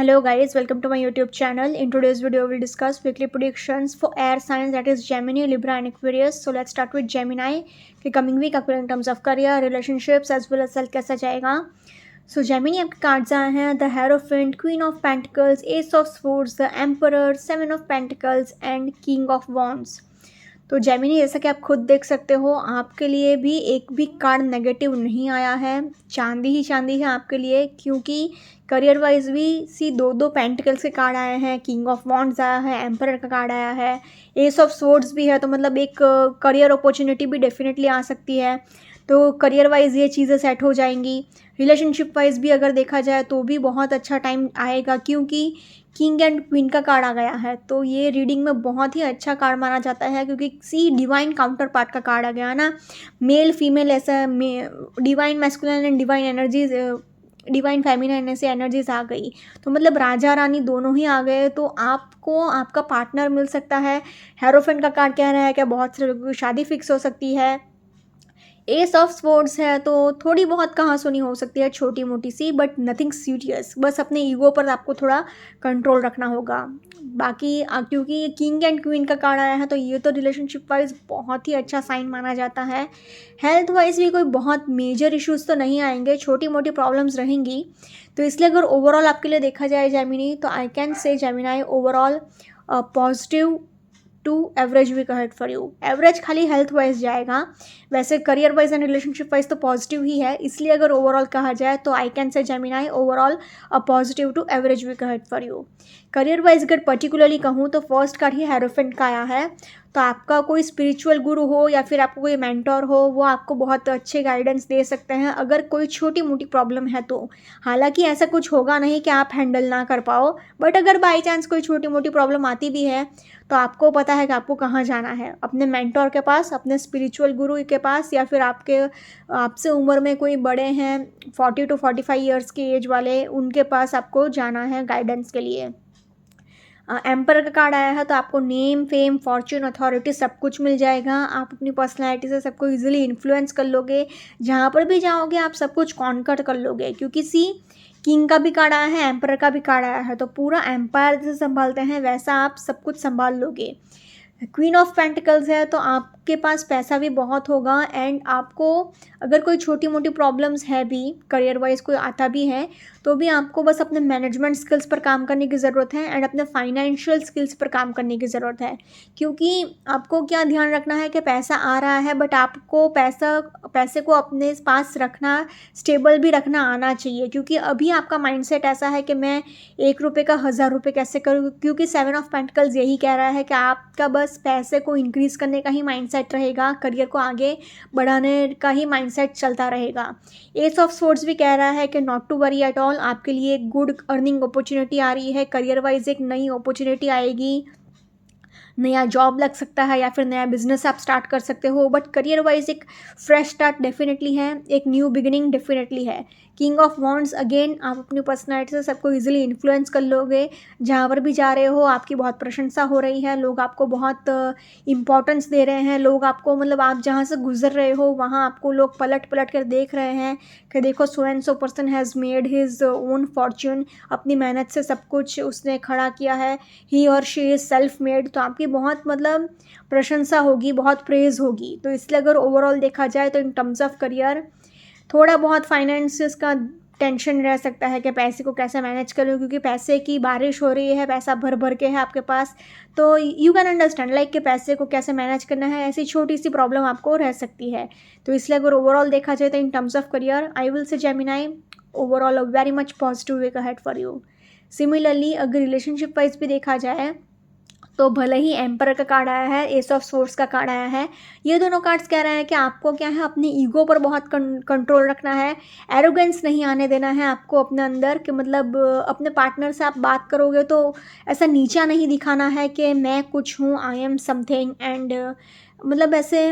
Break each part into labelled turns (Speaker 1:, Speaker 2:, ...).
Speaker 1: Hello guys, welcome to my YouTube channel. In today's video, we'll discuss weekly predictions for air signs, that is Gemini, Libra and Aquarius. So let's start with Gemini. कि coming week आपको in terms of career, relationships as well as health कैसा जाएगा. So Gemini आपके cards आए हैं the Hierophant, Queen of Pentacles, Ace of Swords, the Emperor, Seven of Pentacles and King of Wands. तो Gemini जैसा कि आप खुद देख सकते हो, आपके लिए भी एक भी कार्ड नेगेटिव नहीं आया है. चांदी ही चांदी है आपके लिए, क्योंकि करियर वाइज भी दो पेंटिकल्स के कार्ड आए हैं, किंग ऑफ वॉन्ड्स आया है, एम्परर का कार्ड आया है, एस ऑफ स्वॉर्ड्स भी है. तो मतलब एक करियर अपॉर्चुनिटी भी डेफिनेटली आ सकती है. तो करियर वाइज ये चीज़ें सेट हो जाएंगी. रिलेशनशिप वाइज भी अगर देखा जाए तो भी बहुत अच्छा टाइम आएगा, क्योंकि किंग एंड क्वीन का कार्ड आ गया है. तो ये रीडिंग में बहुत ही अच्छा कार्ड माना जाता है, क्योंकि डिवाइन काउंटर पार्ट का कार्ड आ गया ना. मेल फीमेल ऐसा divine masculine and divine energies, divine feminine ऐसे एनर्जीज आ गई. तो मतलब राजा रानी दोनों ही आ गए. तो आपको आपका पार्टनर मिल सकता है. हेरोफेंट का कार्ड कह रहा है कि बहुत से लोगों की शादी फिक्स हो सकती है. एस ऑफ स्वॉर्ड्स है तो थोड़ी बहुत कहासुनी हो सकती है, छोटी मोटी सी, बट नथिंग सीरियस. बस अपने ईगो पर आपको थोड़ा कंट्रोल रखना होगा. बाकी क्योंकि ये किंग एंड क्वीन का कार्ड आया है तो ये तो रिलेशनशिप वाइज बहुत ही अच्छा साइन माना जाता है. हेल्थ वाइज भी कोई बहुत मेजर इश्यूज़ तो नहीं आएंगे, छोटी मोटी प्रॉब्लम्स रहेंगी. तो इसलिए अगर ओवरऑल आपके लिए देखा जाए जेमिनी, तो I can say Gemini overall positive to average week ahead for you. Average खाली हेल्थ वाइज जाएगा, वैसे career wise and relationship wise तो पॉजिटिव ही है. इसलिए अगर ओवरऑल कहा जाए तो I can say Gemini overall a positive to average week ahead for you. Career wise अगर पर्टिकुलरली कहूँ तो फर्स्ट कार्ड ही हेरोफेंट का आया है. तो आपका कोई स्पिरिचुअल गुरु हो या फिर आपको कोई मेंटोर हो, वो आपको बहुत अच्छे गाइडेंस दे सकते हैं अगर कोई छोटी मोटी प्रॉब्लम है तो. हालांकि ऐसा कुछ होगा नहीं कि आप हैंडल ना कर पाओ, बट अगर बाई चांस कोई छोटी मोटी प्रॉब्लम आती भी है तो आपको पता है कि आपको कहाँ जाना है. अपने मेंटोर के पास, अपने स्पिरिचुअल गुरु के पास, या फिर आपसे उम्र में कोई बड़े हैं 40 to 45 ईयर्स की एज वाले, उनके पास आपको जाना है गाइडेंस के लिए. एम्पर का कार्ड आया है तो आपको नेम, फेम, फॉर्च्यून, अथॉरिटी सब कुछ मिल जाएगा. आप अपनी पर्सनैलिटी से सबको इजीली इन्फ्लुएंस कर लोगे. जहाँ पर भी जाओगे आप सब कुछ कॉन्कर कर लोगे, क्योंकि किंग का भी कार्ड आया है, एम्पर का भी कार्ड आया है. तो पूरा एम्पायर जैसे संभालते हैं वैसा आप सब कुछ संभाल लोगे. क्वीन ऑफ पेंटिकल्स है तो आपके पास पैसा भी बहुत होगा. एंड आपको अगर कोई छोटी मोटी प्रॉब्लम्स है भी, करियर वाइज कोई आता भी है, तो भी आपको बस अपने मैनेजमेंट स्किल्स पर काम करने की ज़रूरत है एंड अपने फाइनेंशियल स्किल्स पर काम करने की ज़रूरत है. क्योंकि आपको क्या ध्यान रखना है कि पैसा आ रहा है, बट आपको पैसे को अपने पास रखना, स्टेबल भी रखना आना चाहिए. क्योंकि अभी आपका माइंडसेट ऐसा है कि मैं 1 रुपये का 1000 रुपये कैसे करूँ, क्योंकि 7 ऑफ पेंटिकल्स यही कह रहा है कि आपका बस पैसे को इंक्रीज़ करने का ही माइंडसेट रहेगा, करियर को आगे बढ़ाने का ही माइंडसेट चलता रहेगा. एस ऑफ स्वॉर्ड्स भी कह रहा है कि not to worry at all, आपके लिए एक गुड अर्निंग अपॉर्चुनिटी आ रही है. करियर वाइज एक नई अपॉर्चुनिटी आएगी, नया जॉब लग सकता है या फिर नया बिजनेस आप स्टार्ट कर सकते हो. बट करियर वाइज एक फ्रेश स्टार्ट डेफिनेटली है, एक न्यू बिगिनिंग डेफिनेटली है. किंग ऑफ वॉन्ड्स अगेन, आप अपनी पर्सनैलिटी से सबको इजीली इन्फ्लुएंस कर लोगे. जहाँ पर भी जा रहे हो आपकी बहुत प्रशंसा हो रही है, लोग आपको बहुत इंपॉर्टेंस दे रहे हैं. लोग आपको मतलब आप जहाँ से गुजर रहे हो वहाँ आपको लोग पलट पलट कर देख रहे हैं कि देखो so and so person has made his own Fortune. अपनी मेहनत से सब कुछ उसने खड़ा किया है. ही और शी इज़ सेल्फ मेड. तो आपकी बहुत मतलब प्रशंसा होगी, बहुत प्रेज़ होगी. तो इसलिए अगर ओवरऑल देखा जाए तो इन टर्म्स ऑफ करियर थोड़ा बहुत फाइनेंसिस का टेंशन रह सकता है कि पैसे को कैसे मैनेज करूँ, क्योंकि पैसे की बारिश हो रही है, पैसा भर भर के है आपके पास. तो यू कैन अंडरस्टैंड लाइक कि पैसे को कैसे मैनेज करना है, ऐसी छोटी सी प्रॉब्लम आपको रह सकती है. तो इसलिए अगर ओवरऑल देखा जाए तो in terms of career I will say Gemini overall a very much positive week ahead for you. Similarly अगर रिलेशनशिप वाइज भी देखा जाए तो भले ही एम्पर का कार्ड आया है, एस ऑफ सोर्स का कार्ड आया है, ये दोनों कार्ड्स कह रहे हैं कि आपको क्या है, अपनी ईगो पर बहुत कंट्रोल रखना है. एरोगेंस नहीं आने देना है आपको अपने अंदर, कि मतलब अपने पार्टनर से आप बात करोगे तो ऐसा नीचा नहीं दिखाना है कि मैं कुछ हूँ, आई एम समथिंग. एंड मतलब ऐसे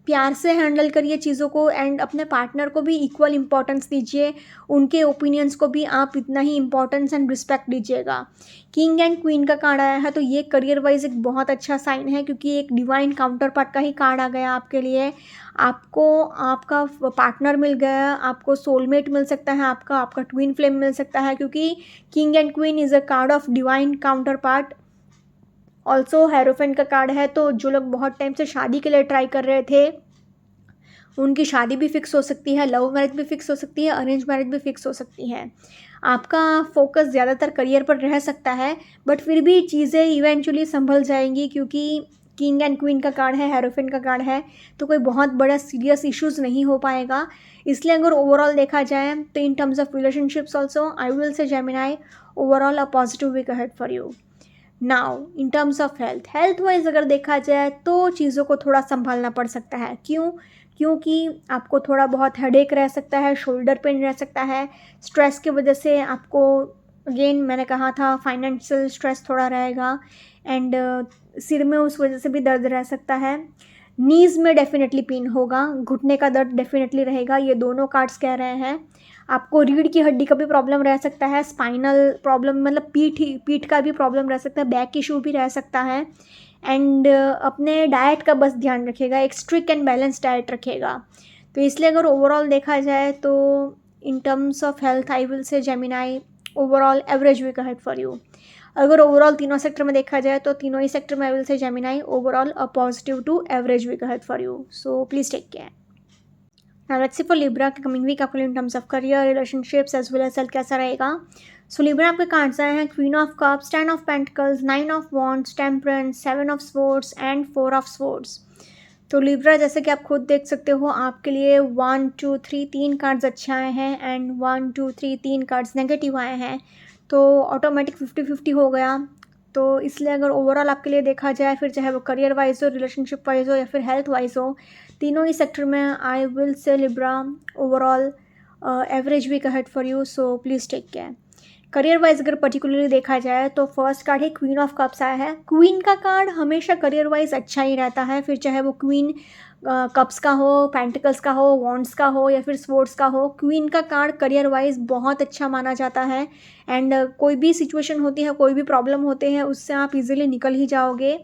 Speaker 1: प्यार से हैंडल करिए चीज़ों को एंड अपने पार्टनर को भी इक्वल इम्पोर्टेंस दीजिए, उनके ओपिनियंस को भी आप इतना ही इम्पोर्टेंस एंड रिस्पेक्ट दीजिएगा। किंग एंड क्वीन का कार्ड आया है तो ये करियर वाइज एक बहुत अच्छा साइन है, क्योंकि एक डिवाइन काउंटर पार्ट का ही कार्ड आ गया आपके लिए। आपको आपका पार्टनर मिल गया, आपको सोलमेट मिल सकता है, आपका आपका ट्विन फ्लेम मिल सकता है, क्योंकि king and queen is a card of divine counter part. Also hierophant का कार्ड है, तो जो लोग बहुत टाइम से शादी के लिए ट्राई कर रहे थे उनकी शादी भी फिक्स हो सकती है, लव मैरिज भी फिक्स हो सकती है, अरेंज मैरिज भी फिक्स हो सकती है। आपका फोकस ज़्यादातर करियर पर रह सकता है, बट फिर भी चीज़ें इवेंचुअली संभल जाएंगी, क्योंकि किंग एंड क्वीन का कार्ड है, हेरोफेंट का कार्ड है, तो कोई बहुत बड़ा सीरियस इश्यूज़ नहीं हो पाएगा। इसलिए अगर ओवरऑल देखा जाए तो in terms of relationships also I will say Gemini overall a positive week ahead for you. Now in terms of health wise अगर देखा जाए तो चीज़ों को थोड़ा संभालना पड़ सकता है। क्यों? क्योंकि आपको थोड़ा बहुत हेडेक रह सकता है, शोल्डर पेन रह सकता है, स्ट्रेस की वजह से आपको अगेन मैंने कहा था फाइनेंशियल स्ट्रेस थोड़ा रहेगा, एंड सिर में उस वजह से भी दर्द रह सकता है। नीज़ में डेफिनेटली पेन होगा, घुटने का दर्द डेफिनेटली रहेगा, ये दोनों कार्ड्स कह रहे हैं। आपको रीढ़ की हड्डी का भी प्रॉब्लम रह सकता है, स्पाइनल प्रॉब्लम मतलब पीठ का भी प्रॉब्लम रह सकता है, बैक इशू भी रह सकता है। एंड अपने डाइट का बस ध्यान रखिएगा, एक स्ट्रिक्ट एंड बैलेंस डाइट रखिएगा। तो इसलिए अगर ओवरऑल देखा जाए तो in terms of health I will say Gemini overall average week ahead for you. अगर ओवरऑल तीनों सेक्टर में देखा जाए तो तीनों ही सेक्टर में I will say Gemini overall a positive to average week ahead for you, so please take care. Now let's see for Libra कि कमिंग वीक आपके लिए in terms of career, relationships as well as health कैसा रहेगा। So Libra आपके cards आए हैं queen of cups, 10 of pentacles, 9 of wands, temperance, 7 of swords and 4 of swords. तो Libra जैसे कि आप खुद देख सकते हो आपके लिए 1 2 3 तीन कार्ड्स अच्छे आए हैं एंड 1 2 3 तीन कार्ड्स नेगेटिव आए हैं, तो ऑटोमेटिक 50-50 हो गया। तो इसलिए अगर ओवरऑल आपके लिए देखा जाए, फिर चाहे वो करियर वाइज हो, रिलेशनशिप वाइज हो या फिर हेल्थ वाइज हो, तीनों ही सेक्टर में I will say Libra overall average week ahead for you, so please take care. Career wise अगर पर्टिकुलरली देखा जाए तो फर्स्ट कार्ड है क्वीन ऑफ कप्स आया है। क्वीन का कार्ड हमेशा करियर वाइज अच्छा ही रहता है, फिर चाहे वो क्वीन कप्स का हो, पेंटिकल्स का हो, वॉन्ड्स का हो या फिर स्वॉर्ड्स का हो, क्वीन का कार्ड करियर वाइज बहुत अच्छा माना जाता है। एंड कोई भी सिचुएशन होती है, कोई भी प्रॉब्लम होते हैं, उससे आप इजीली निकल ही जाओगे।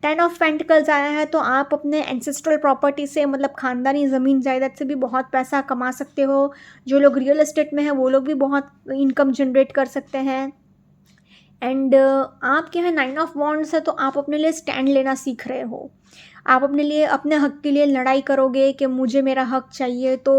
Speaker 1: 10 ऑफ पेंटिकल्स आया है, तो आप अपने एंसेस्ट्रल प्रॉपर्टी से मतलब खानदानी ज़मीन जायदाद से भी बहुत पैसा कमा सकते हो। जो लोग रियल एस्टेट में हैं वो लोग भी बहुत इनकम जनरेट कर सकते हैं। एंड आपके यहाँ 9 ऑफ वॉन्ड्स है, तो आप अपने लिए स्टैंड लेना सीख रहे हो। आप अपने लिए अपने हक के लिए लड़ाई करोगे कि मुझे मेरा हक चाहिए। तो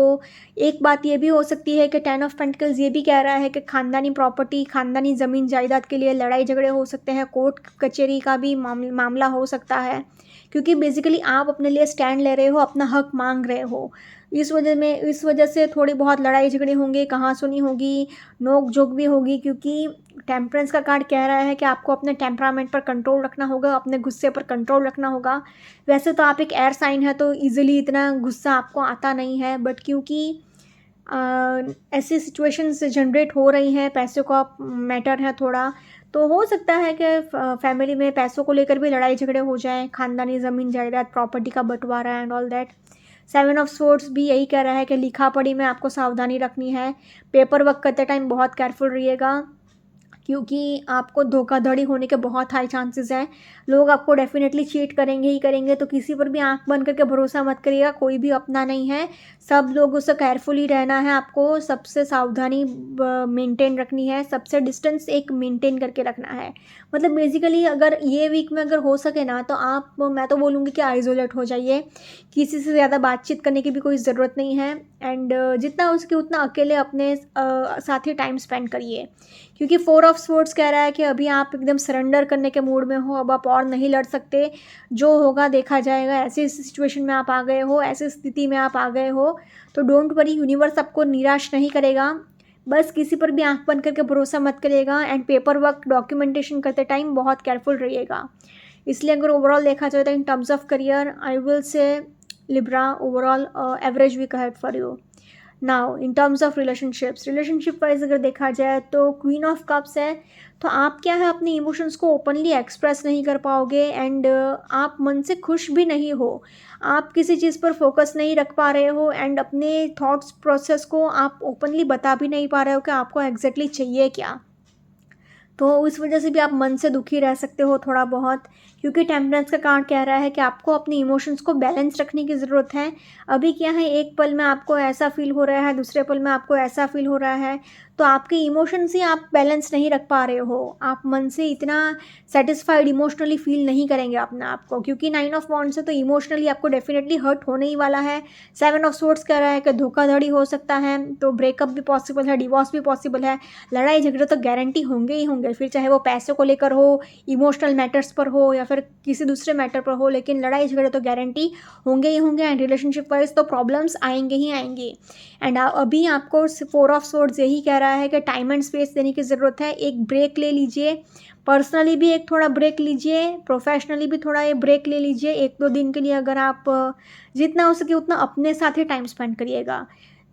Speaker 1: एक बात ये भी हो सकती है कि 10 ऑफ पेंटिकल्स ये भी कह रहा है कि खानदानी प्रॉपर्टी, खानदानी ज़मीन जायदाद के लिए लड़ाई झगड़े हो सकते हैं, कोर्ट कचहरी का भी मामला हो सकता है, क्योंकि बेसिकली आप अपने लिए स्टैंड ले रहे हो, अपना हक मांग रहे हो। इस वजह से थोड़ी बहुत लड़ाई झगड़े होंगे, कहासुनी होगी, नोक झोंक भी होगी, क्योंकि टेम्परेंस का कार्ड कह रहा है कि आपको अपने टेम्परामेंट पर कंट्रोल रखना होगा, अपने गुस्से पर कंट्रोल रखना होगा। वैसे तो आप एक एयर साइन है तो इजीली इतना गुस्सा आपको आता नहीं है, बट क्योंकि ऐसी सिचुएशंस जनरेट हो रही हैं, पैसों का मैटर है थोड़ा, तो हो सकता है कि फैमिली में पैसों को लेकर भी लड़ाई झगड़े हो जाएं, खानदानी ज़मीन जायदाद प्रॉपर्टी का बंटवारा and all that. 7 of swords भी यही कह रहा है कि लिखा पढ़ी में आपको सावधानी रखनी है, पेपर वर्क करते टाइम बहुत केयरफुल रहिएगा, क्योंकि आपको धोखाधड़ी होने के बहुत हाई चांसेस हैं। लोग आपको डेफिनेटली चीट करेंगे ही करेंगे, तो किसी पर भी आंख बंद करके भरोसा मत करिएगा, कोई भी अपना नहीं है। सब लोगों से केयरफुली रहना है, आपको सबसे सावधानी मेंटेन रखनी है, सबसे डिस्टेंस एक मेंटेन करके रखना है। मतलब बेसिकली अगर ये वीक में अगर हो सके ना, तो आप, मैं तो बोलूँगी कि आइसोलेट हो जाइए, किसी से ज़्यादा बातचीत करने की भी कोई ज़रूरत नहीं है। एंड जितना हो सके उतना अकेले अपने साथ ही टाइम स्पेंड करिए, क्योंकि 4 ऑफ स्वॉर्ड्स कह रहा है कि अभी आप एकदम सरेंडर करने के मूड में हो, अब आप और नहीं लड़ सकते, जो होगा देखा जाएगा। ऐसी सिचुएशन में आप आ गए हो, ऐसी स्थिति में आप आ गए हो, तो डोंट वरी, यूनिवर्स आपको निराश नहीं करेगा। बस किसी पर भी आंख बंद करके भरोसा मत करिएगा, एंड पेपर वर्क डॉक्यूमेंटेशन करते टाइम बहुत केयरफुल रहिएगा। इसलिए अगर ओवरऑल देखा जाए तो in terms of career I will say Libra overall average week ahead for you. Now in terms of relationship wise अगर देखा जाए तो क्वीन ऑफ कप्स है, तो आप क्या है अपने इमोशंस को ओपनली एक्सप्रेस नहीं कर पाओगे एंड आप मन से खुश भी नहीं हो, आप किसी चीज़ पर फोकस नहीं रख पा रहे हो एंड अपने थॉट्स प्रोसेस को आप ओपनली बता भी नहीं पा रहे हो कि आपको एग्जैक्टली चाहिए क्या। तो इस वजह से भी आप मन से दुखी रह सकते हो थोड़ा बहुत, क्योंकि टेम्परेंस का कार्ड कह रहा है कि आपको अपने इमोशंस को बैलेंस रखने की ज़रूरत है। अभी क्या है, एक पल में आपको ऐसा फील हो रहा है, दूसरे पल में आपको ऐसा फील हो रहा है, तो आपके इमोशंस ही आप बैलेंस नहीं रख पा रहे हो, आप मन से इतना सेटिस्फाइड इमोशनली फील नहीं करेंगे अपने आप को, क्योंकि 9 ऑफ वॉन्ड्स है तो इमोशनली आपको डेफिनेटली हर्ट होने ही वाला है। 7 ऑफ सोर्ड्स कह रहा है कि धोखाधड़ी हो सकता है, तो ब्रेकअप भी पॉसिबल है, डिवोर्स भी पॉसिबल है, लड़ाई झगड़े तो गारंटी होंगे ही होंगे, फिर चाहे वो पैसे को लेकर हो, इमोशनल मैटर्स पर हो या फिर किसी दूसरे मैटर पर हो, लेकिन लड़ाई झगड़े तो गारंटी होंगे ही होंगे एंड रिलेशनशिप वाइज तो प्रॉब्लम्स आएंगे ही आएंगे। एंड अभी आपको 4 ऑफ सोर्ड्स यही कह रहा है कि टाइम एंड स्पेस देने की ज़रूरत है, एक ब्रेक ले लीजिए, पर्सनली भी एक थोड़ा ब्रेक लीजिए, प्रोफेशनली भी थोड़ा ये ब्रेक ले लीजिए 1-2 दिन के लिए। अगर आप जितना हो सके उतना अपने साथ ही टाइम स्पेंड करिएगा,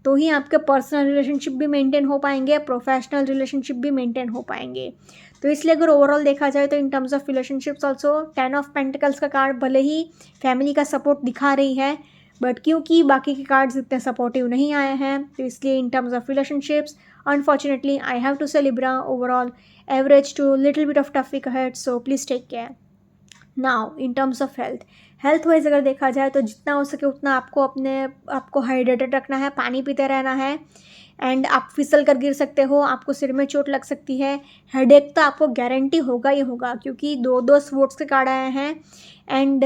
Speaker 1: तो ही आपके पर्सनल रिलेशनशिप भी मेंटेन हो पाएंगे, प्रोफेशनल रिलेशनशिप भी मेंटेन हो पाएंगे। तो इसलिए अगर ओवरऑल देखा जाए तो in terms of relationships also 10 of pentacles का कार्ड भले ही फैमिली का सपोर्ट दिखा रही है, बट क्योंकि बाकी के कार्ड्स इतने सपोर्टिव नहीं आए हैं, तो इसलिए in terms of relationships unfortunately I have to say Libra overall average to little bit of tough week ahead, so please take care. Now in terms of health wise अगर देखा जाए तो जितना हो सके उतना आपको हाइड्रेटेड रखना है, पानी पीते रहना है एंड आप फिसल कर गिर सकते हो, आपको सिर में चोट लग सकती है, हेडेक तो आपको गारंटी होगा ही होगा, क्योंकि 2-2 स्पोर्ट्स के कार्ड आए हैं एंड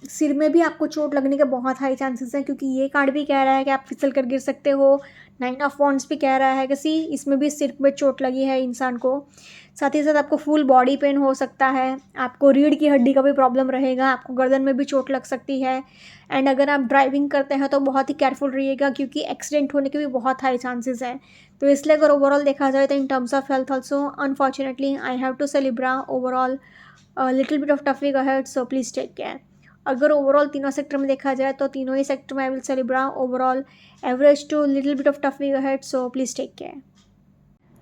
Speaker 1: सिर में भी आपको चोट लगने के बहुत हाई चांसेस हैं, क्योंकि ये कार्ड भी कह रहा है कि आप फिसल कर गिर सकते हो। 9 ऑफ वॉन्ड्स भी कह रहा है कि इसमें भी सिर में चोट लगी है इंसान को, साथ ही साथ आपको फुल बॉडी पेन हो सकता है, आपको रीढ़ की हड्डी का भी प्रॉब्लम रहेगा, आपको गर्दन में भी चोट लग सकती है एंड अगर आप ड्राइविंग करते हैं तो बहुत ही केयरफुल रहिएगा, क्योंकि एक्सीडेंट होने के भी बहुत हाई चांसेस हैं। तो इसलिए अगर ओवरऑल देखा जाए तो in terms of health also unfortunately I have to say Libra overall little bit of tough week ahead, so please take care. अगर ओवरऑल तीनों सेक्टर में देखा जाए तो तीनों ही सेक्टर में I will say Libra overall average to little bit of tough week ahead, so please take care.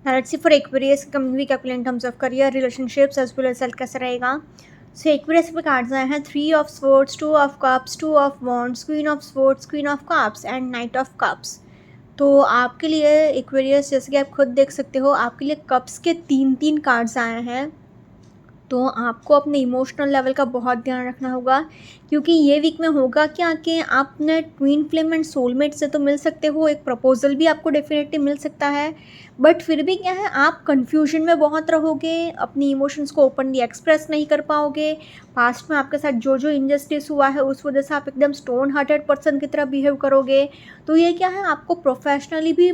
Speaker 1: Now let's see for Aquarius coming week in terms of career, relationships as well as health कैसा रहेगा। So Aquarius पे cards आए हैं 3 of swords, 2 of cups, 2 of wands, queen of swords, queen of cups and knight of cups। तो आपके लिए Aquarius, जैसे कि आप खुद देख सकते हो, आपके लिए कप्स के 3-3 कार्ड्स आए हैं, तो आपको अपने इमोशनल लेवल का बहुत ध्यान रखना होगा, क्योंकि ये वीक में होगा क्या कि आप अपने ट्विन फ्लेम एंड सोलमेट से तो मिल सकते हो, एक प्रपोजल भी आपको डेफिनेटली मिल सकता है, बट फिर भी क्या है, आप कंफ्यूजन में बहुत रहोगे, अपनी इमोशंस को ओपनली एक्सप्रेस नहीं कर पाओगे, पास्ट में आपके साथ जो जो इंजस्टिस हुआ है उस वजह से आप एकदम स्टोन हार्टेड पर्सन की तरह बिहेव करोगे, तो ये क्या है, आपको प्रोफेशनली भी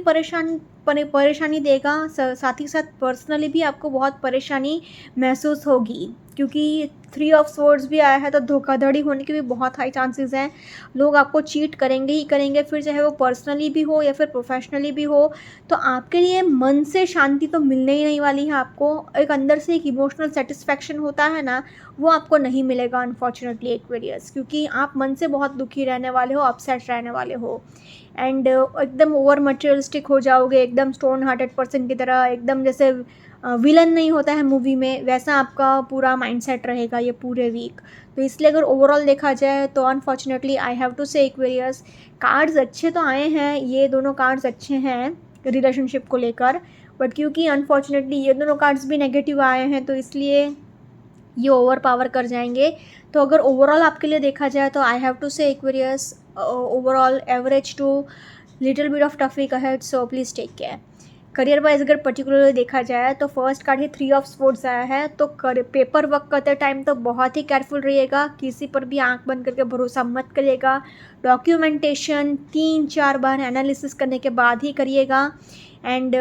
Speaker 1: परेशानी देगा, साथ ही साथ पर्सनली भी आपको बहुत परेशानी महसूस होगी, क्योंकि 3 ऑफ सोर्ड्स भी आया है, तो धोखाधड़ी होने के भी बहुत हाई चांसेस हैं, लोग आपको चीट करेंगे ही करेंगे, फिर चाहे वो पर्सनली भी हो या फिर प्रोफेशनली भी हो, तो आपके लिए मन से शांति तो मिलने ही नहीं वाली है। आपको एक अंदर से एक इमोशनल सेटिस्फैक्शन होता है ना, वो आपको नहीं मिलेगा अनफॉर्चुनेटली एक्वेरियस, क्योंकि आप मन से बहुत दुखी रहने वाले हो, अपसेट रहने वाले हो एंड एकदम ओवर मटेरियलिस्टिक हो जाओगे, एकदम स्टोन हार्टेड पर्सन की तरह, एकदम जैसे विलन नहीं होता है मूवी में, वैसा आपका पूरा माइंडसेट रहेगा ये पूरे वीक। तो इसलिए अगर ओवरऑल देखा जाए तो unfortunately I have to say Aquarius, cards अच्छे तो आए हैं, ये दोनों कार्ड्स अच्छे हैं रिलेशनशिप को लेकर, बट क्योंकि अनफॉर्चुनेटली ये दोनों कार्ड्स भी नेगेटिव आए हैं, तो इसलिए ये ओवर पावर कर जाएंगे। तो अगर ओवरऑल आपके लिए देखा जाए तो I have to say Aquarius overall average to little bit of tough week ahead, so please take care. Career wise अगर पर्टिकुलरली देखा जाए तो फर्स्ट कार्ड ही 3 ऑफ स्पोर्ट्स आया है, तो पेपर वर्क करते टाइम तो बहुत ही केयरफुल रहिएगा, किसी पर भी आंख बंद करके भरोसा मत करिएगा, डॉक्यूमेंटेशन 3-4 बार एनालिसिस करने के बाद ही करिएगा एंड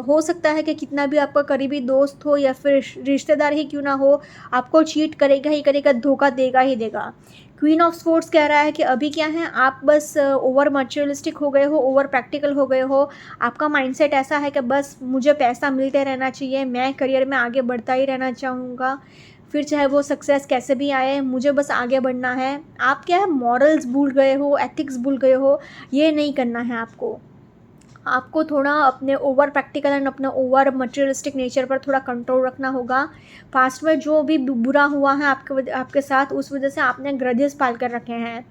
Speaker 1: हो सकता है कि कितना भी आपका करीबी दोस्त हो या फिर रिश्तेदार ही क्यों ना हो, आपको चीट करेगा ही करेगा, धोखा देगा ही देगा। क्वीन ऑफ स्पोर्ट्स कह रहा है कि अभी क्या है, आप बस ओवर मटेरियलिस्टिक हो गए हो, ओवर प्रैक्टिकल हो गए हो, आपका माइंडसेट ऐसा है कि बस मुझे पैसा मिलते रहना चाहिए, मैं करियर में आगे बढ़ता ही रहना चाहूँगा, फिर चाहे वो सक्सेस कैसे भी आए, मुझे बस आगे बढ़ना है। आप क्या है, मॉरल्स भूल गए हो, एथिक्स भूल गए हो, ये नहीं करना है आपको। आपको थोड़ा अपने ओवर प्रैक्टिकल एंड अपने ओवर मटेरियलिस्टिक नेचर पर थोड़ा कंट्रोल रखना होगा। पास्ट में जो भी बुरा हुआ है आपके साथ, उस वजह से आपने ग्रजेस पाल कर रखे हैं।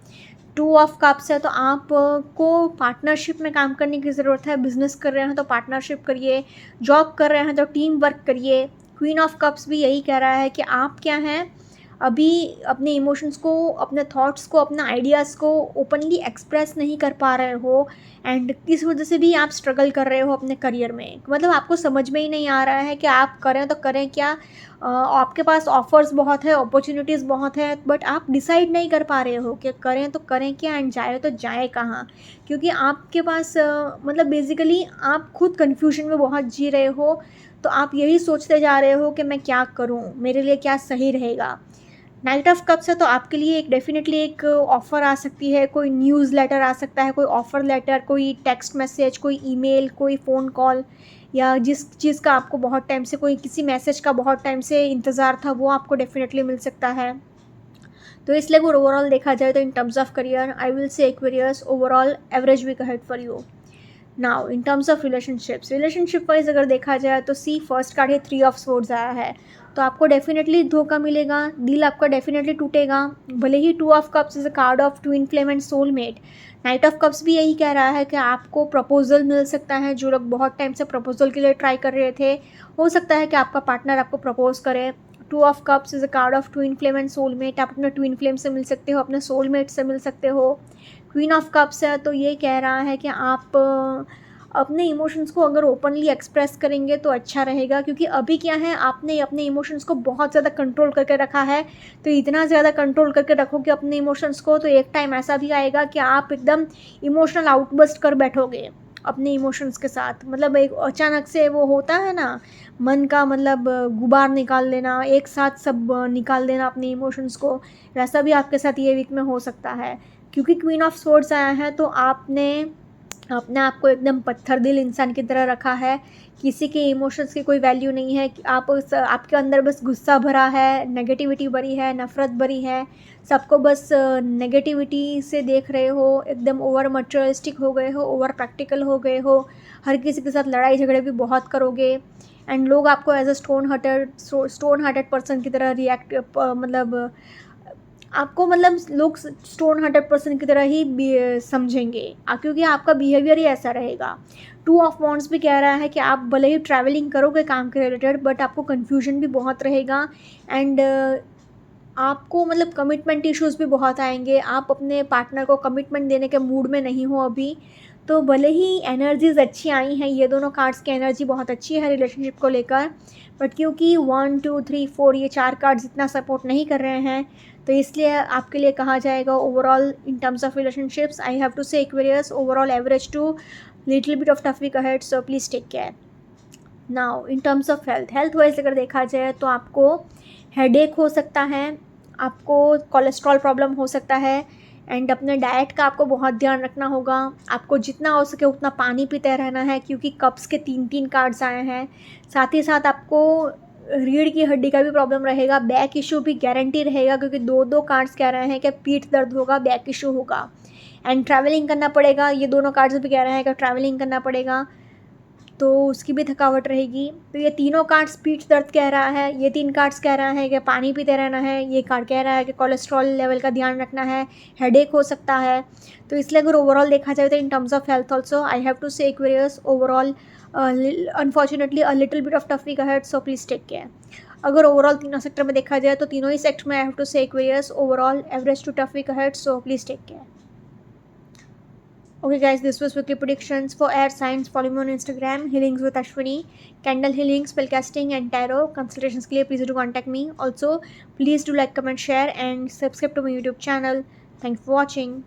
Speaker 1: 2 ऑफ कप्स है, तो आपको पार्टनरशिप में काम करने की ज़रूरत है। बिजनेस कर रहे हैं तो पार्टनरशिप करिए, जॉब कर रहे हैं तो टीम वर्क करिए। क्वीन ऑफ कप्स भी यही कह रहा है कि आप क्या हैं, अभी अपने इमोशंस को, अपने थॉट्स को, अपने आइडियाज़ को ओपनली एक्सप्रेस नहीं कर पा रहे हो, एंड इस वजह से भी आप स्ट्रगल कर रहे हो अपने करियर में। मतलब आपको समझ में ही नहीं आ रहा है कि आप करें तो करें क्या। आपके पास ऑफर्स बहुत है, अपॉर्चुनिटीज़ बहुत है, बट आप डिसाइड नहीं कर पा रहे हो कि करें तो करें क्या एंड जाए तो जाए कहाँ। क्योंकि आपके पास मतलब बेसिकली आप खुद कन्फ्यूजन में बहुत जी रहे हो। तो आप यही सोचते जा रहे हो कि मैं क्या करूँ, मेरे लिए क्या सही रहेगा। नाइट ऑफ कप्स है, तो आपके लिए एक डेफिनेटली एक ऑफ़र आ सकती है, कोई न्यूज़ लेटर आ सकता है, कोई ऑफ़र लेटर, कोई टेक्स्ट मैसेज, कोई ईमेल, कोई फ़ोन कॉल, या जिस चीज़ का आपको बहुत टाइम से, कोई किसी मैसेज का बहुत टाइम से इंतज़ार था, वो आपको डेफिनेटली मिल सकता है। तो इसलिए अगर ओवरऑल देखा जाए तो in terms of career I will say Aquarius overall average week ahead for you. Now in terms of relationship wise अगर देखा जाए तो सी फर्स्ट कार्ड है 3 ऑफ स्वॉर्ड्स आया है, तो आपको डेफिनेटली धोखा मिलेगा, दिल आपका डेफिनेटली टूटेगा। भले ही 2 of cups is a card of twin flame and soulmate. Night of cups भी यही कह रहा है कि आपको प्रपोजल मिल सकता है। जो लोग बहुत टाइम से प्रपोजल के लिए ट्राई कर रहे थे, हो सकता है कि आपका पार्टनर आपको प्रपोज करे। 2 of cups is a card of twin flame and soulmate. आप अपने ट्विन फ्लेम से मिल सकते हो, अपने सोलमेट से मिल सकते हो। क्वीन ऑफ कप्स है, तो ये कह रहा है कि आप अपने इमोशंस को अगर ओपनली एक्सप्रेस करेंगे तो अच्छा रहेगा। क्योंकि अभी क्या है, आपने अपने इमोशंस को बहुत ज़्यादा कंट्रोल करके रखा है। तो इतना ज़्यादा कंट्रोल करके रखोगे अपने इमोशंस को, तो एक टाइम ऐसा भी आएगा कि आप एकदम इमोशनल आउटबर्स्ट कर बैठोगे अपने इमोशंस के साथ। मतलब एक अचानक से वो होता है ना, मन का मतलब गुबार निकाल देना, एक साथ सब निकाल देना अपने इमोशंस को, वैसा भी आपके साथ ये वीक में हो सकता है। क्योंकि क्वीन ऑफ स्वॉर्ड्स आया है, तो आपने अपने आप को एकदम पत्थर दिल इंसान की तरह रखा है। किसी के इमोशंस की कोई वैल्यू नहीं है। आपके अंदर बस गुस्सा भरा है, नेगेटिविटी भरी है, नफ़रत भरी है, सबको बस नेगेटिविटी से देख रहे हो, एकदम ओवर मटेरियलिस्टिक हो गए हो, ओवर प्रैक्टिकल हो गए हो, हर किसी के साथ लड़ाई झगड़े भी बहुत करोगे, एंड लोग आपको as a stone hearted person की तरह रिएक्ट मतलब आपको मतलब लोग स्टोन हार्टेड पर्सन की तरह ही समझेंगे, क्योंकि आपका बिहेवियर ही ऐसा रहेगा। 2 ऑफ वॉन्ड्स भी कह रहा है कि आप भले ही ट्रैवलिंग करोगे काम के रिलेटेड, बट आपको कन्फ्यूजन भी बहुत रहेगा, एंड आपको मतलब कमिटमेंट इश्यूज़ भी बहुत आएंगे। आप अपने पार्टनर को कमिटमेंट देने के मूड में नहीं हो अभी। तो भले ही एनर्जीज अच्छी आई हैं, ये दोनों कार्ड्स की एनर्जी बहुत अच्छी है रिलेशनशिप को लेकर, बट क्योंकि 1 2 3 4 ये 4 कार्ड्स इतना सपोर्ट नहीं कर रहे हैं, तो इसलिए आपके लिए कहा जाएगा overall in terms of relationships I have to say Aquarius overall average to little bit of tough week ahead, so please take care. Now in terms of health wise अगर देखा जाए तो आपको हेडेक हो सकता है, आपको कोलेस्ट्रॉल प्रॉब्लम हो सकता है, एंड अपने डाइट का आपको बहुत ध्यान रखना होगा। आपको जितना हो सके उतना पानी पीते रहना है, क्योंकि कप्स के 3 कार्ड्स आए हैं। साथ ही साथ आपको रीढ़ की हड्डी का भी प्रॉब्लम रहेगा, बैक इशू भी गारंटी रहेगा, क्योंकि 2 कार्ड्स कह रहे हैं कि पीठ दर्द होगा, बैक इशू होगा, एंड ट्रैवलिंग करना पड़ेगा। ये दोनों कार्ड्स भी कह रहे हैं कि ट्रैवलिंग करना पड़ेगा, तो उसकी भी थकावट रहेगी। तो ये तीनों कार्ड्स पीठ दर्द कह रहा है, ये 3 कार्ड्स कह रहा है कि पानी पीते रहना है, ये कार्ड कह रहा है कि कोलेस्ट्रॉल लेवल का ध्यान रखना है, हेडेक हो सकता है। तो इसलिए अगर ओवरऑल देखा जाए तो in terms of health also I have to say Aquarius overall unfortunately a little bit of tough week ahead, so please take care. अगर ओवरऑल तीनों सेक्टर में देखा जाए तो तीनों ही सेक्टर में I have to say Aquarius overall average to tough week ahead, so please take care. Okay guys, this was weekly predictions for air signs. Follow me on Instagram, Healings with Ashwini, Candle Healing, Spellcasting and Tarot. Consultations के लिए please do contact me. Also, please do like, comment, share and subscribe to my YouTube channel. Thanks for watching.